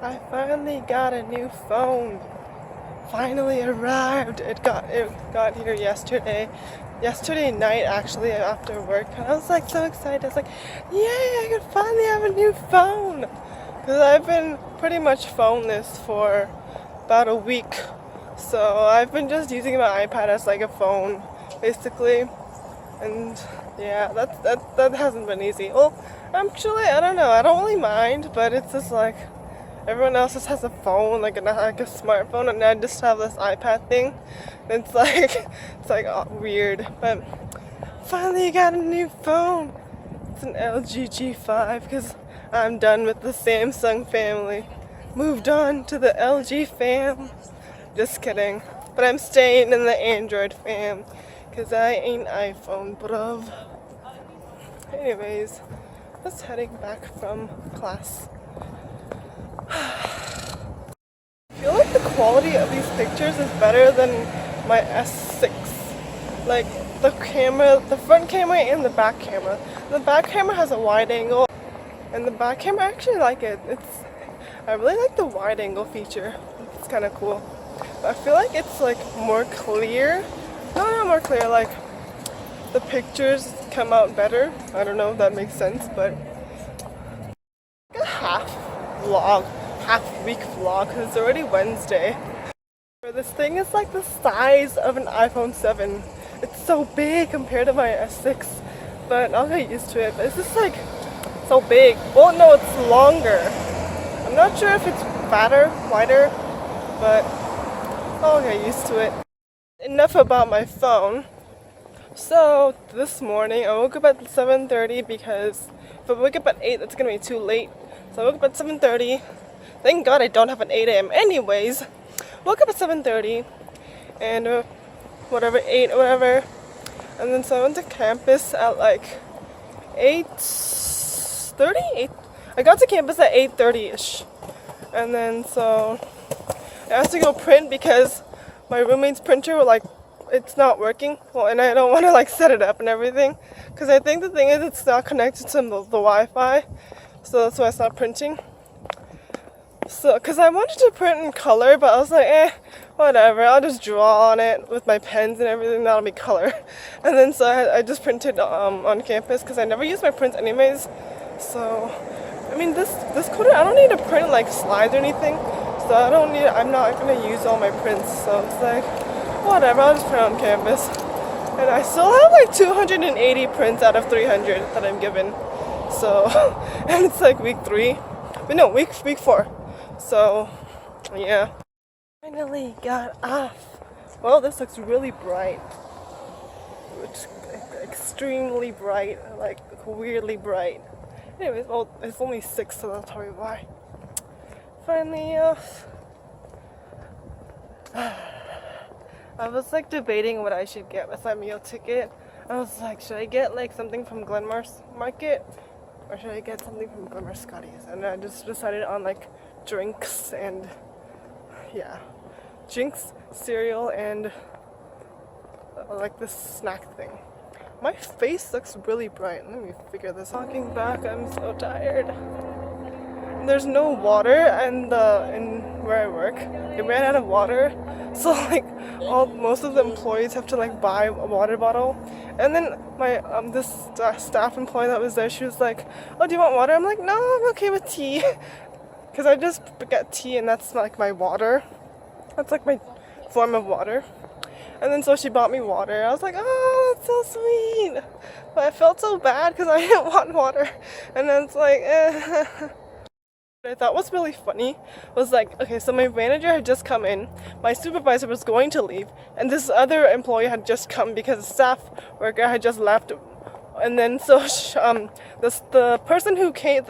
I finally got a new phone. Finally arrived. It got here yesterday. Yesterday night actually after work. And I was like so excited. I was like, yay, I can finally have a new phone. Because I've been pretty much phoneless for about a week. So I've been just using my iPad as like a phone, basically. And yeah, that hasn't been easy. Well, actually, I don't know. I don't really mind, but it's just like everyone else just has a phone, like a smartphone, and I just have this iPad thing. It's like weird. But finally got a new phone. It's an LG G5 because I'm done with the Samsung family. Moved on to the LG fam. Just kidding. But I'm staying in the Android fam because I ain't iPhone, bruv. Anyways, just heading back from class. I feel like the quality of these pictures is better than my S6. Like the camera, the front camera and the back camera. The back camera has a wide angle, and the back camera I actually like it. I really like the wide angle feature. It's kind of cool. But I feel like it's like more clear. No, not more clear. Like the pictures come out better. I don't know if that makes sense, but like a half week vlog because it's already Wednesday. This thing is like the size of an iPhone 7. It's so big compared to my S6, but I'll get used to it. But it's just like so big. Well, no, it's longer. I'm not sure if it's fatter, wider, but I'll get used to it. Enough about my phone. So this morning I woke up at 7:30 because if I wake up at 8 it's gonna be too late. So I woke up at 7:30. Thank God I don't have an 8 a.m. Anyways, woke up at 7:30 and 8 or whatever. And then so I went to campus at like 8:30. I got to campus at 8:30ish. And then so I have to go print because my roommate's printer it's not working. Well, and I don't want to like set it up and everything because I think the thing is it's not connected to the Wi-Fi, so that's why it's not printing. So because I wanted to print in color, but I was like, whatever, I'll just draw on it with my pens and everything, that'll be color. And then so I just printed on campus because I never use my prints anyways. So I mean this quarter I don't need to print like slides or anything, so I'm not gonna use all my prints, so it's like whatever, I'll just print on campus. And I still have like 280 prints out of 300 that I'm given. So and it's like week 3. But no, week 4. So yeah. Finally got off. Well, this looks really bright. It's extremely bright, like weirdly bright. Anyways, well, it's only 6, so that's probably why. Finally off. I was like debating what I should get with my meal ticket. I was like, should I get like something from Glenmar's Market or should I get something from Glenmar Scotty's? And I just decided on like drinks and drinks, cereal, and like this snack thing. My face looks really bright. Let me figure this out. Walking back, I'm so tired. There's no water in where I work. They ran out of water, so like most of the employees have to like buy a water bottle. And then my this staff employee that was there, she was like, "Oh, do you want water?" I'm like, "No, I'm okay with tea," because I just get tea and that's like my water. That's like my form of water. And then so she bought me water. I was like, "Oh, that's so sweet," but I felt so bad because I didn't want water. And then it's like, What I thought was really funny was like, okay, so my manager had just come in, my supervisor was going to leave, and this other employee had just come because the staff worker had just left. And then so the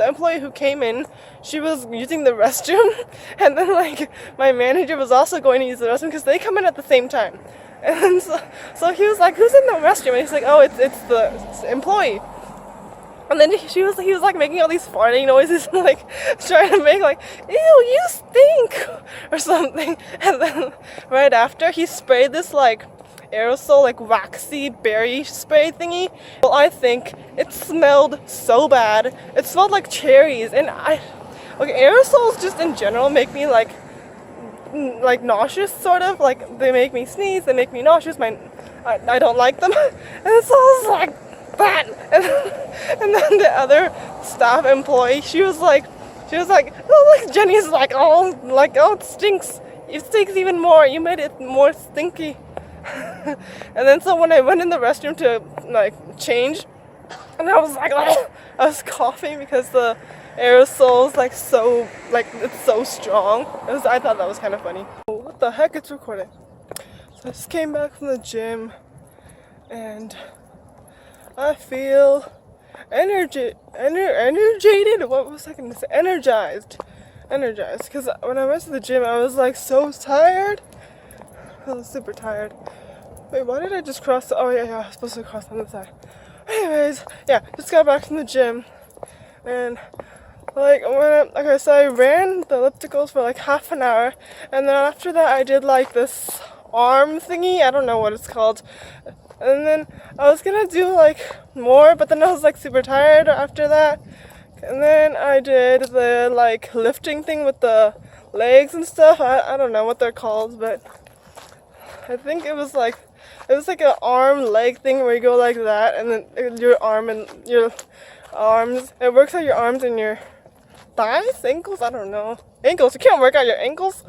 employee who came in, she was using the restroom, and then like my manager was also going to use the restroom because they come in at the same time. And so he was like, "Who's in the restroom?" And he's like, "Oh, it's the employee." And then he was like making all these farting noises and like trying to make like, "Ew, you stink," or something. And then right after he sprayed this like aerosol like waxy berry spray thingy. Well, I think it smelled so bad. It smelled like cherries, and Okay, aerosols just in general make me like nauseous, sort of. Like, they make me sneeze, they make me nauseous. I don't like them. And it's all like that. And then the other staff employee, she was like, oh, like Jenny's like, oh, it stinks. It stinks even more. You made it more stinky. And then so when I went in the restroom to like change, and I was like, I was coughing because the aerosol's like so, like, it's so strong. I thought that was kind of funny. Oh, what the heck? It's recording. So I just came back from the gym and I feel energated. What was I gonna say? Energized. Because when I went to the gym, I was like so tired. I was super tired. Wait, why did I just cross? Oh yeah, I was supposed to cross on the side. Anyways, yeah, just got back from the gym, and like so I ran the ellipticals for like half an hour, and then after that I did like this arm thingy. I don't know what it's called. And then I was gonna do like more, but then I was like super tired after that. And then I did the like lifting thing with the legs and stuff. I don't know what they're called, but I think it was like an arm leg thing where you go like that, and then your arm and your arms. It works out your arms and your thighs, ankles. I don't know. Ankles. You can't work out your ankles.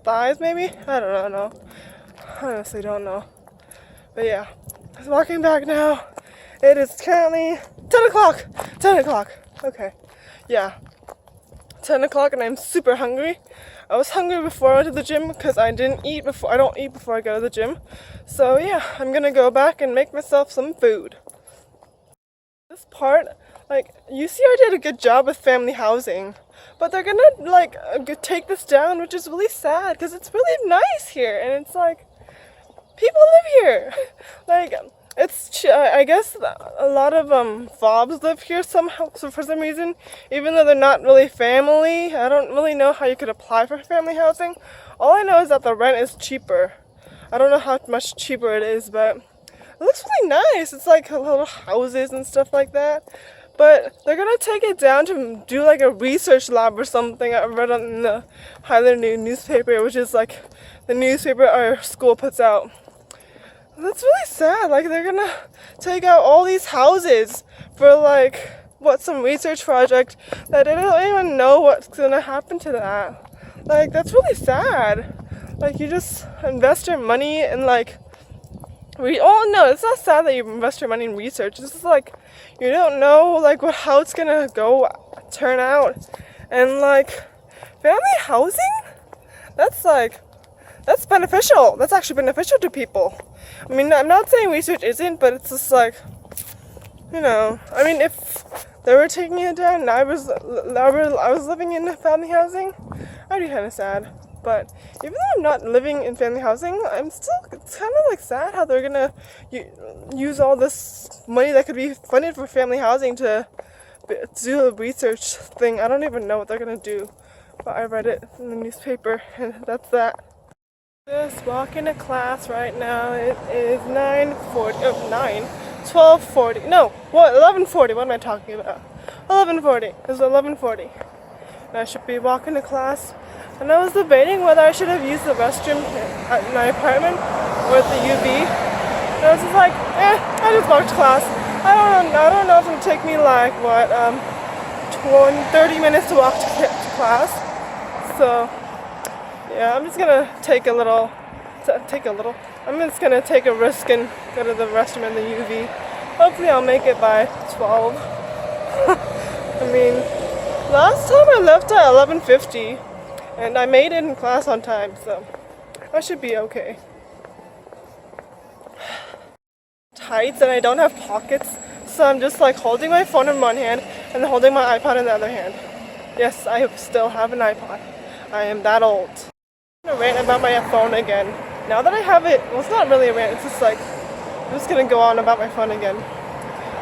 Thighs maybe. I don't know. I honestly don't know. But yeah, I was walking back now. It is currently 10 o'clock. 10 o'clock. Okay. Yeah. 10 o'clock and I'm super hungry. I was hungry before I went to the gym because I don't eat before I go to the gym. So yeah, I'm gonna go back and make myself some food. This part, like, UCR did a good job with family housing, but they're gonna like take this down, which is really sad because it's really nice here, and it's like, people live here. Like, I guess a lot of fobs live here somehow, so for some reason, even though they're not really family. I don't really know how you could apply for family housing. All I know is that the rent is cheaper. I don't know how much cheaper it is, but it looks really nice. It's like little houses and stuff like that. But they're gonna take it down to do like a research lab or something. I read on the Highland newspaper, which is like the newspaper our school puts out. That's really sad. Like, they're gonna take out all these houses for like some research project that I don't even know what's gonna happen to that. Like, that's really sad. Like, you just invest your money in like no, it's not sad that you invest your money in research. It's just like you don't know like how it's gonna turn out. And like, family housing, that's beneficial. That's actually beneficial to people. I mean, I'm not saying research isn't, but it's just like, you know, I mean, if they were taking it down and I was living in family housing, I'd be kind of sad. But even though I'm not living in family housing, it's kind of like sad how they're gonna use all this money that could be funded for family housing to do a research thing. I don't even know what they're gonna do, but I read it in the newspaper, and that's that. Just walking to class right now. It is 12:40. No, what? 11:40. What am I talking about? 11:40. It's 11:40. And I should be walking to class. And I was debating whether I should have used the restroom at my apartment or at the UV. And I was just like, I just walked to class. I don't know if it'll take me like 30 minutes to walk to class. So yeah, I'm just gonna take a little. I'm just gonna take a risk and go to the restroom in the UV. Hopefully I'll make it by 12. I mean, last time I left at 11:50, and I made it in class on time, so I should be okay. Tights, and I don't have pockets, so I'm just like holding my phone in one hand and holding my iPod in the other hand. Yes, I still have an iPod. I am that old. I'm gonna rant about my phone again. Now that I have it, well, it's not really a rant, it's just like, I'm just gonna go on about my phone again.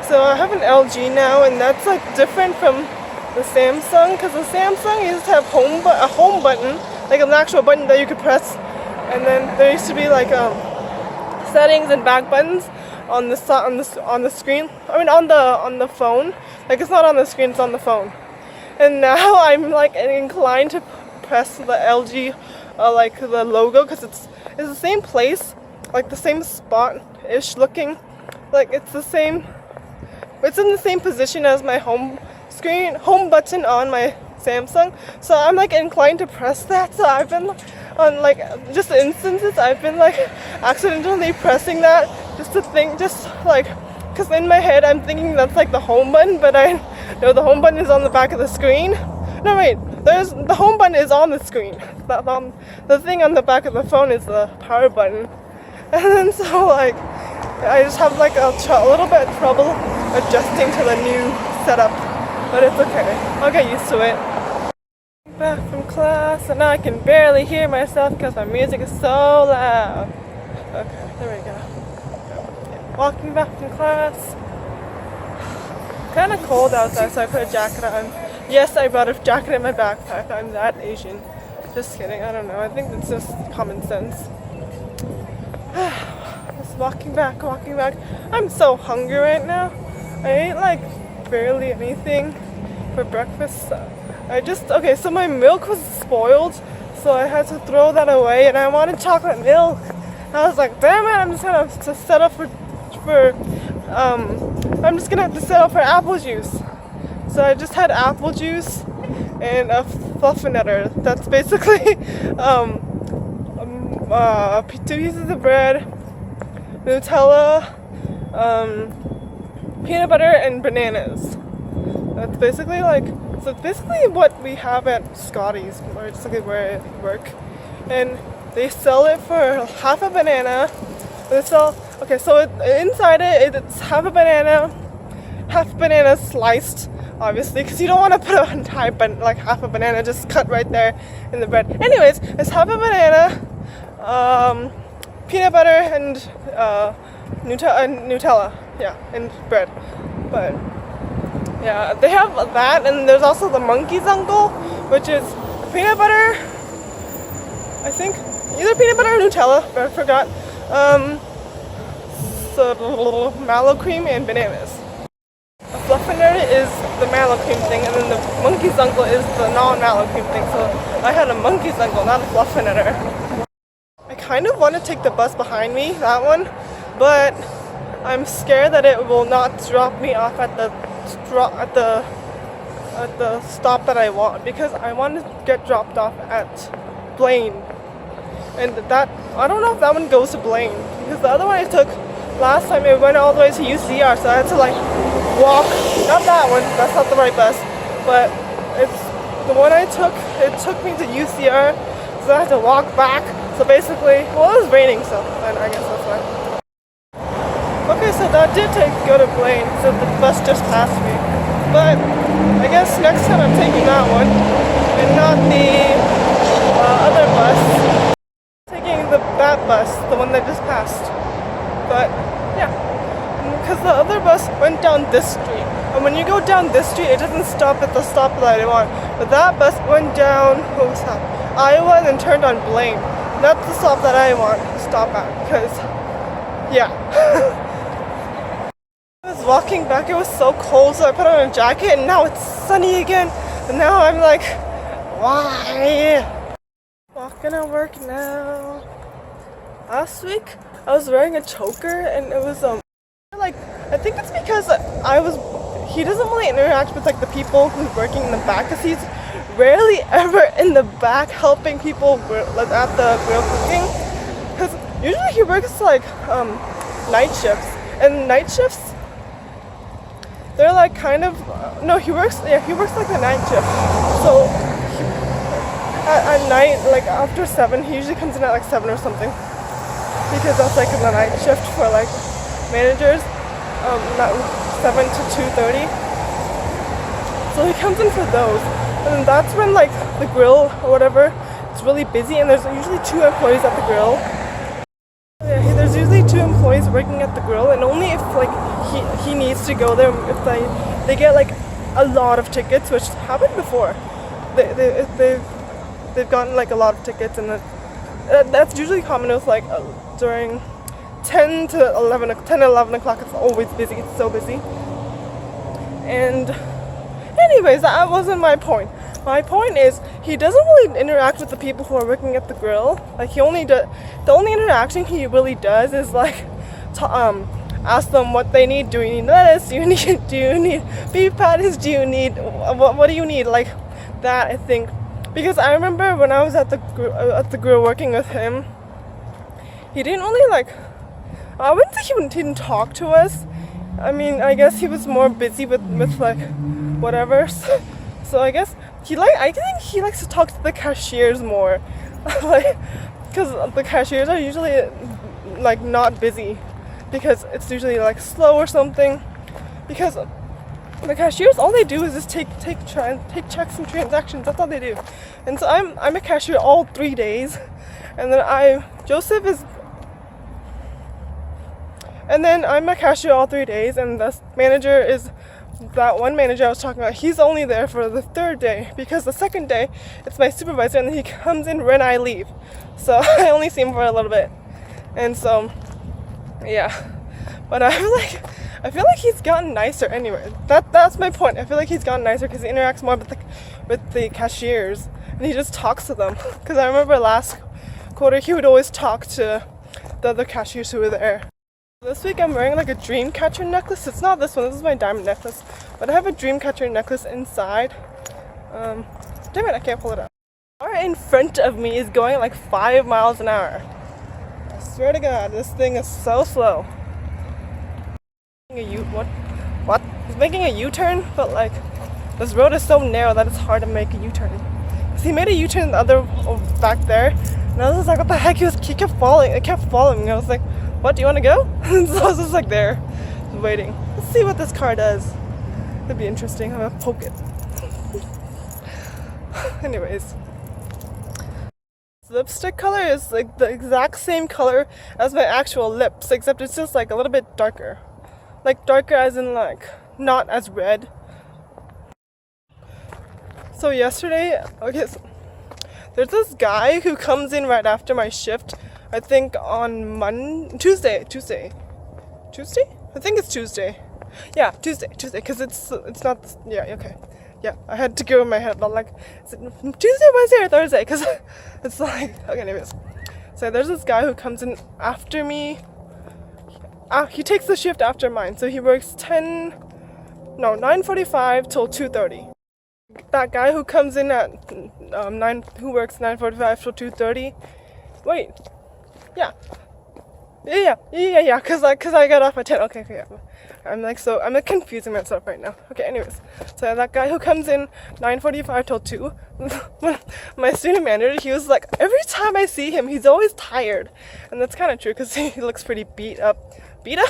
So I have an LG now, and that's like different from the Samsung, because the Samsung used to have a home button, like an actual button that you could press, and then there used to be like settings and back buttons on the screen. I mean, on the phone. Like, it's not on the screen, it's on the phone. and now I'm like inclined to press the LG, like the logo, because it's the same place, like the same spot-ish looking, like it's the same. It's in the same position as my home button on my Samsung. So I'm like inclined to press that. So I've been on like just instances I've been like accidentally pressing that just to think, just like, because in my head I'm thinking that's like the home button, but I know the home button is on the back of the screen. No wait, the home button is on the screen. The thing on the back of the phone is the power button. And then so like I just have like a little bit of trouble adjusting to the new setup, but it's okay. I'll get used to it. Back from class, and now I can barely hear myself because my music is so loud. Okay, there we go. Walking back from class. Kind of cold outside, so I put a jacket on. Yes, I brought a jacket in my backpack. I'm that Asian. Just kidding. I don't know. I think it's just common sense. Just walking back. I'm so hungry right now. I ate like barely anything for breakfast. So my milk was spoiled, so I had to throw that away, and I wanted chocolate milk. I was like, damn it, I'm just gonna have to settle for apple juice. So I just had apple juice and a fluffernutter. That's basically 2 pieces of bread, Nutella, peanut butter, and bananas. That's basically what we have at Scotty's, basically where I work. And they sell it for half a banana. Inside it's half a banana sliced, obviously, because you don't want to put half a banana just cut right there in the bread. Anyways, it's half a banana, peanut butter, and Nutella, yeah, and bread. But yeah, they have that, and there's also the monkey's uncle, which is peanut butter, I think, either peanut butter or Nutella, but I forgot. So mallow cream and bananas. A fluffernutter is the mallow cream thing, and then the monkey's uncle is the non-mallow cream thing. So I had a monkey's uncle, not a fluffernutter. I kind of want to take the bus behind me, that one, but I'm scared that it will not drop me off at the stop that I want, because I want to get dropped off at Blaine, and that I don't know if that one goes to Blaine, because the other one I took last time it went all the way to UCR, so I had to like walk. Not that one, that's not the right bus, but it's the one I took. It took me to UCR, so I had to walk back. So basically, well, it was raining, so I guess that's why. Okay, so that did go to Blaine, so the bus just passed me. But I guess next time I'm taking that one, and not the other bus. Taking that bus, the one that just passed. But yeah, because the other bus went down this street. And when you go down this street, it doesn't stop at the stop that I want. But that bus went down, what was that? Iowa, and then turned on Blaine. That's the stop that I want to stop at, because yeah. I was walking back, it was so cold, so I put on a jacket, and now it's sunny again, and now I'm like, why? Walking to work now. Last week I was wearing a choker, and it was like, I think it's because he doesn't really interact with like the people who's working in the back, because he's rarely ever in the back helping people at the grill cooking, because usually he works like night shifts, and night shifts, they're like kind of he works like the night shift. So at night, like after 7, he usually comes in at like 7 or something, because that's like the night shift for like managers, not 7 to 2:30. So he comes in for those, and that's when like the grill or whatever is really busy, and there's usually 2 employees at the grill. Yeah, there's usually 2 employees working at the grill, and only if like he needs to go there, if they get like a lot of tickets, which happened before. They've gotten like a lot of tickets, and that's usually common with like during 10 to 11 o'clock. It's always busy. It's so busy. And Anyways, that wasn't my point. My point is he doesn't really interact with the people who are working at the grill. Like he only does. The only interaction he really does is like, ask them what they need. Do you need lettuce? Do you need beef patties? Do you need what do you need? Like that, I think. Because I remember when I was at the grill working with him, he didn't really like. I wouldn't say he didn't talk to us. I mean, I guess he was more busy with like whatever. So I guess I think he likes to talk to the cashiers more, like, because the cashiers are usually like not busy, because it's usually like slow or something. Because the cashiers, all they do is just take checks and transactions. That's all they do. And so I'm a cashier all 3 days, and then Joseph is. And then I'm a cashier all 3 days, and the manager is that one manager I was talking about. He's only there for the 3rd day, because the 2nd day it's my supervisor, and then he comes in when I leave. So I only see him for a little bit. And so, yeah. But I feel like he's gotten nicer anyway. That's my point. I feel like he's gotten nicer because he interacts more with the cashiers, and he just talks to them. Because I remember last quarter he would always talk to the other cashiers who were there. This week I'm wearing like a dream catcher necklace. It's not this one, this is my diamond necklace. But I have a dream catcher necklace inside. Damn it, I can't pull it out. The car in front of me is going like 5 miles an hour. I swear to God, this thing is so slow. What? He's making a U-turn, but like this road is so narrow that it's hard to make a U-turn. Cause he made a U-turn the other back there, and I was just like, what the heck? He kept following. It kept following me. I was like, what, do you want to go? And so I was just like there, waiting. Let's see what this car does. It'd be interesting. I'm gonna poke it. Anyways. Lipstick color is like the exact same color as my actual lips, except it's just like a little bit darker. Like darker as in like, not as red. So yesterday, so there's this guy who comes in right after my shift. I think on Tuesday? I think it's Tuesday. Yeah, Tuesday, because it's not, yeah, okay. Yeah, I had to go in my head, but like, is it Tuesday, Wednesday, or Thursday? Because it's like, okay, anyways. So there's this guy who comes in after me. He takes the shift after mine, so he works 9:45 till 2:30. That guy who comes in at who works 9:45 till 2:30. Wait. Yeah, because I got off at 10. Okay, yeah. I'm like confusing myself right now. Okay, anyways. So that guy who comes in 9:45 till 2, my student manager, he was like, every time I see him, he's always tired. And that's kind of true, because he looks pretty beat up? No,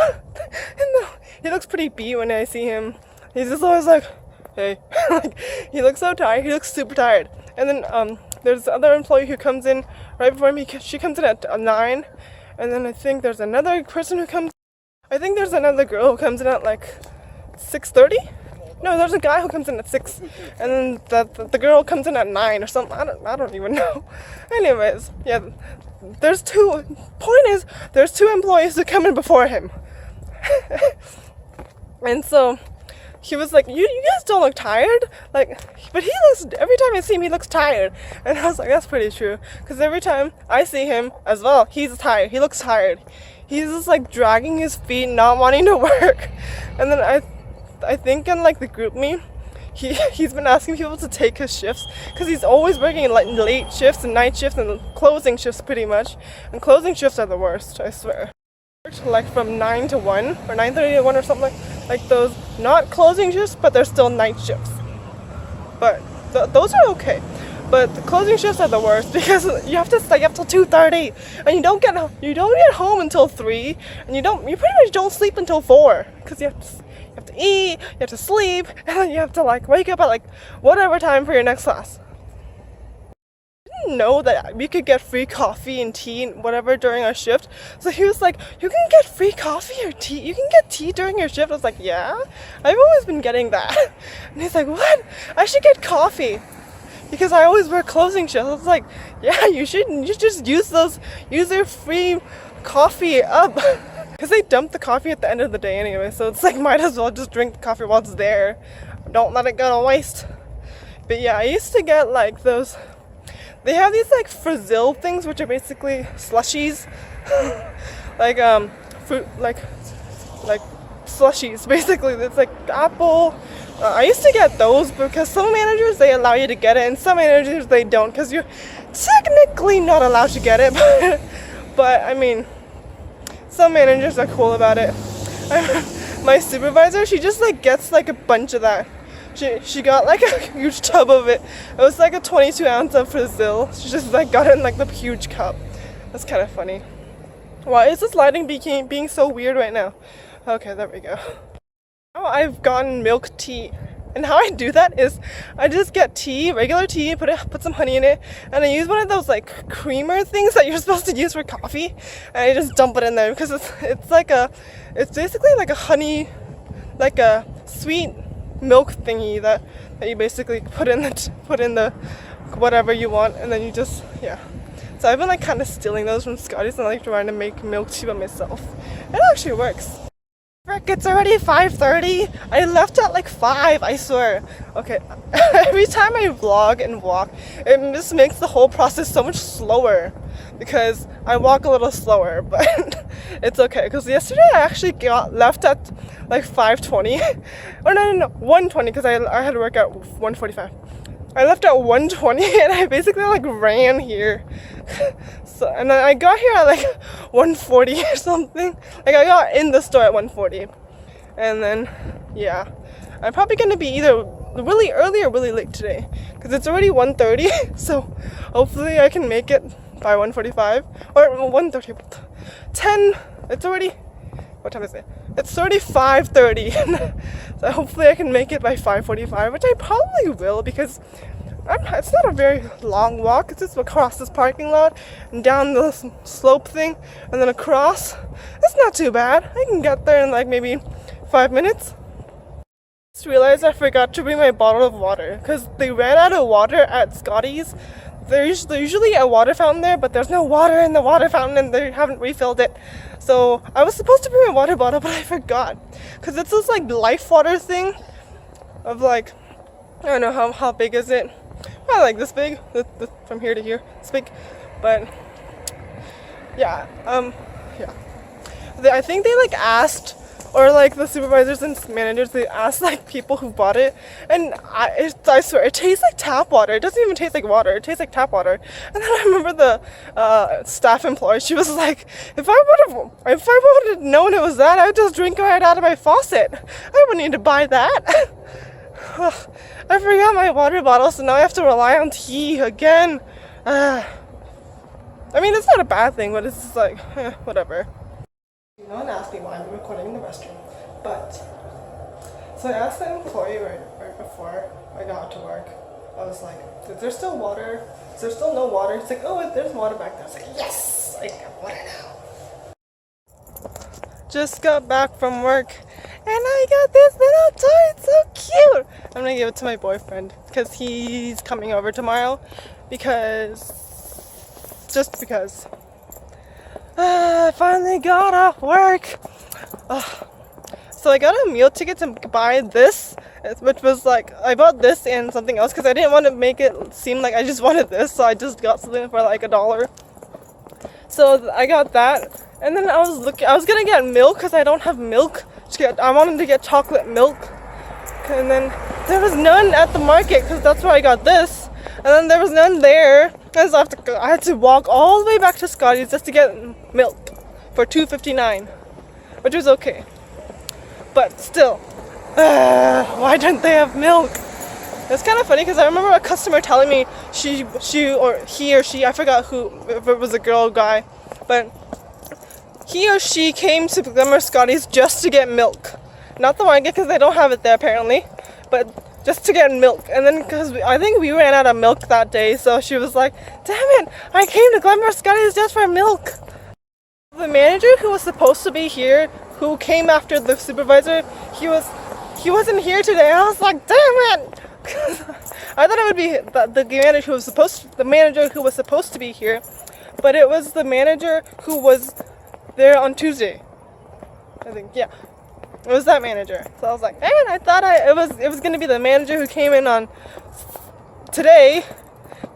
he looks pretty beat when I see him. He's just always like, hey. Like, he looks so tired. He looks super tired. And then there's the other employee who comes in right before me. She comes in at 9. And then I think there's another person who comes. I think there's another girl who comes in at like 6:30. No, there's a guy who comes in at 6, and then the girl comes in at 9 or something. I don't even know. Anyways, yeah. There's two employees who come in before him. And so he was like, you guys don't look tired, like, but he looks, every time I see him he looks tired. And I was like, that's pretty true, because every time I see him as well, he's tired. He looks tired. He's just like dragging his feet, not wanting to work. And then I think in like the group me, he's been asking people to take his shifts, because he's always working like late shifts and night shifts and closing shifts pretty much. And closing shifts are the worst, I swear. Like from 9 to 1 or 9:30 to 1 or something, like those not closing shifts, but they're still night shifts. But those are okay. But the closing shifts are the worst, because you have to stay up till 2:30, and you don't get home until 3, and you pretty much don't sleep until 4, because you have to eat, you have to sleep, and then you have to like wake up at like whatever time for your next class. I didn't know that we could get free coffee and tea and whatever during our shift. So he was like, you can get free coffee or tea, you can get tea during your shift. I was like, yeah, I've always been getting that. And he's like, what? I should get coffee, because I always work closing shifts. I was like, yeah, you should just use their free coffee up. Because they dump the coffee at the end of the day anyway, so it's like, might as well just drink the coffee while it's there. Don't let it go to waste. But yeah, I used to get like those. They have these like Frazil things, which are basically slushies, like fruit, like slushies. Basically, it's like apple. I used to get those because some managers they allow you to get it, and some managers they don't, because you're technically not allowed to get it. But I mean, some managers are cool about it. My supervisor, she just like gets like a bunch of that. She got like a huge tub of it. It was like a 22 ounce of Brazil. She just like got it in like the huge cup. That's kind of funny. Why is this lighting being so weird right now? Okay, there we go. Now I've gotten milk tea. And how I do that is I just get tea, regular tea, put some honey in it, and I use one of those like creamer things that you're supposed to use for coffee, and I just dump it in there because it's basically like a honey, like a sweet milk thingy that you basically put in the whatever you want, and then you just, yeah. So I've been like kind of stealing those from Scotty's, and I like trying to make milk tea by myself. It actually works. Frick, it's already 5:30. I left at like 5, I swear. Okay, every time I vlog and walk, it just makes the whole process so much slower because I walk a little slower, but it's okay because yesterday I actually left at like 5:20. Or no, 1:20 because I had to work at 1:45. I left at 1:20 and I basically like ran here. So, and then I got here at like 1:40 or something. Like I got in the store at 1:40. And then, yeah. I'm probably going to be either really early or really late today. Because it's already 1:30. So hopefully I can make it by 1:45. Or 1:30. 10. It's already... What time is it? It's already 5:30. So hopefully I can make it by 5:45. Which I probably will because... it's not a very long walk. It's just across this parking lot and down the slope thing and then across. It's not too bad. I can get there in like maybe 5 minutes. Just realized I forgot to bring my bottle of water because they ran out of water at Scotty's. There's usually a water fountain there, but there's no water in the water fountain and they haven't refilled it. So I was supposed to bring my water bottle, but I forgot because it's this like life water thing of like, I don't know how big is it. Probably like this big, from here to here, it's big, but yeah, yeah. I think they like asked, or like the supervisors and managers, they asked like people who bought it, and I swear it tastes like tap water. It doesn't even taste like water. It tastes like tap water. And then I remember the staff employee. She was like, if I would have known it was that, I would just drink right out of my faucet. I wouldn't need to buy that. I forgot my water bottle, so now I have to rely on tea again. I mean, it's not a bad thing, but it's just like, whatever. No one asked me why I'm recording in the restroom, but so I asked the employee right before I got to work. I was like, is there still water? Is there still no water? It's like, oh, there's water back there. I was like, yes, I got water now. Just got back from work. And I got this little toy, it's so cute! I'm gonna give it to my boyfriend because he's coming over tomorrow just because. I finally got off work! So I got a meal ticket to buy this, which was like, I bought this and something else because I didn't want to make it seem like I just wanted this, so I just got something for like $1. So I got that, and then I was gonna get milk because I don't have milk. I wanted to get chocolate milk, and then there was none at the market because that's where I got this, and then there was none there, and so I had to walk all the way back to Scotty's just to get milk for $2.59, which was okay, but still, why don't they have milk? It's kind of funny because I remember a customer telling me she or he or she, I forgot who, if it was a girl or guy, but he or she came to Glimmer Scotty's just to get milk. Not the market because they don't have it there apparently, but just to get milk. And then because I think we ran out of milk that day, so she was like, damn it, I came to Glimmer Scotty's just for milk. The manager who was supposed to be here, who came after the supervisor, he wasn't here today. I was like, damn it. I thought it would be the manager who was supposed to be here, but it was the manager who was there on Tuesday, I think, yeah. It was that manager. So I was like, man, I thought it was gonna be the manager who came in on today,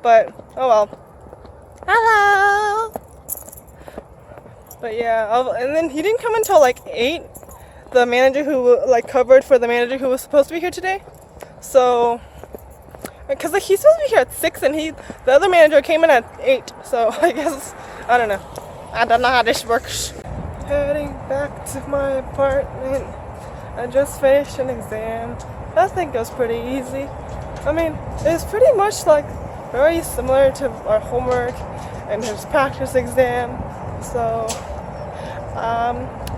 but oh well. Hello. But yeah, and then he didn't come until like 8. The manager who like covered for the manager who was supposed to be here today. So, because like he's supposed to be here at 6, and the other manager came in at 8. So I guess I don't know how this works. Heading back to my apartment. I just finished an exam. I think it was pretty easy. I mean, it's pretty much like very similar to our homework and his practice exam. So,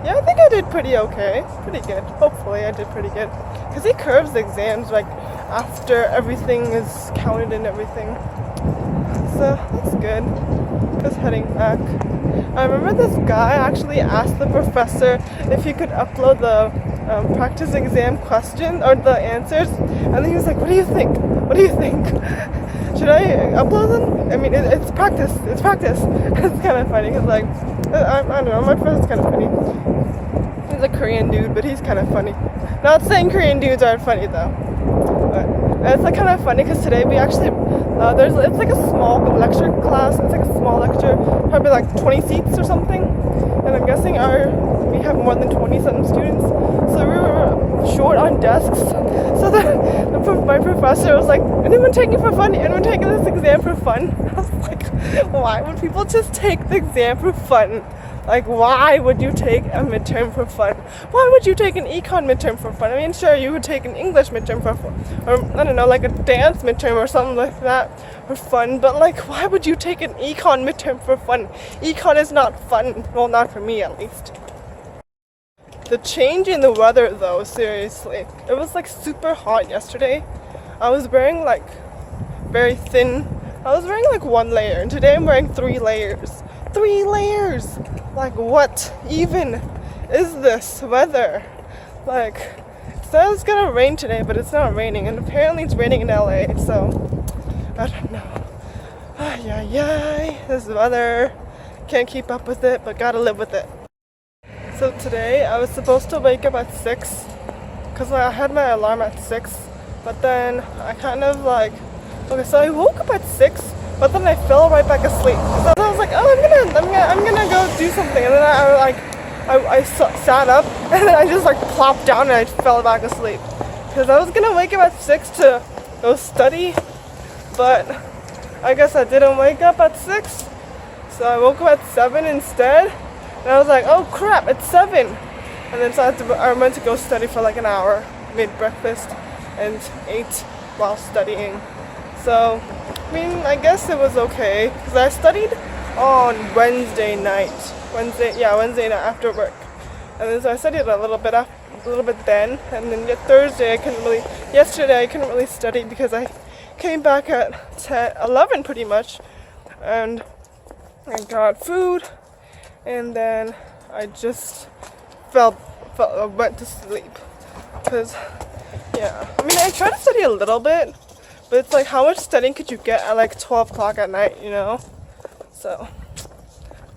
yeah, I think I did pretty okay. Pretty good. Hopefully I did pretty good. Because he curves the exams like after everything is counted and everything. So, that's good. Just heading back. I remember this guy actually asked the professor if he could upload the practice exam question or the answers, and then he was like, what do you think? What do you think? Should I upload them? I mean, it's practice. It's practice. It's kind of funny because, like, I don't know, my professor's kind of funny. He's a Korean dude, but he's kind of funny. Not saying Korean dudes aren't funny, though. But it's like kind of funny because today we actually, it's like a small lecture class. It's like a small lecture, probably like 20 seats or something. And I'm guessing we have more than 20-something students. So we were short on desks. So my professor was like, anyone taking it for fun? Anyone taking this exam for fun? I was like, why would people just take the exam for fun? Like, why would you take a midterm for fun? Why would you take an econ midterm for fun? I mean, sure, you would take an English midterm for fun. Or, I don't know, like a dance midterm or something like that for fun. But, like, why would you take an econ midterm for fun? Econ is not fun. Well, not for me, at least. The change in the weather, though, seriously. It was, like, super hot yesterday. I was wearing, like, very thin. I was wearing, like, 1 layer. And today I'm wearing 3 layers. 3 layers! Like, what even is this weather? Like, it says it's gonna rain today, but it's not raining, and apparently it's raining in LA, so I don't know. Ay, this weather, can't keep up with it, but gotta live with it. So today I was supposed to wake up at 6, because I had my alarm at 6, but then I kind of like, okay, so I woke up at 6, but then I fell right back asleep. So I was like, oh, I'm gonna go do something. And then I sat up, and then I just like plopped down and I fell back asleep. Because I was gonna wake up at 6 to go study, but I guess I didn't wake up at 6. So I woke up at 7 instead. And I was like, oh crap, it's 7. And then so I went to go study for like an hour, made breakfast, and ate while studying. So, I mean, I guess it was okay, because I studied on Wednesday night Wednesday night after work, and then so I studied a little bit then, and then yesterday I couldn't really study because I came back at 11 pretty much, and I got food, and then I just went to sleep, because, yeah, I mean, I tried to study a little bit, but it's like, how much studying could you get at like 12 o'clock at night, you know? So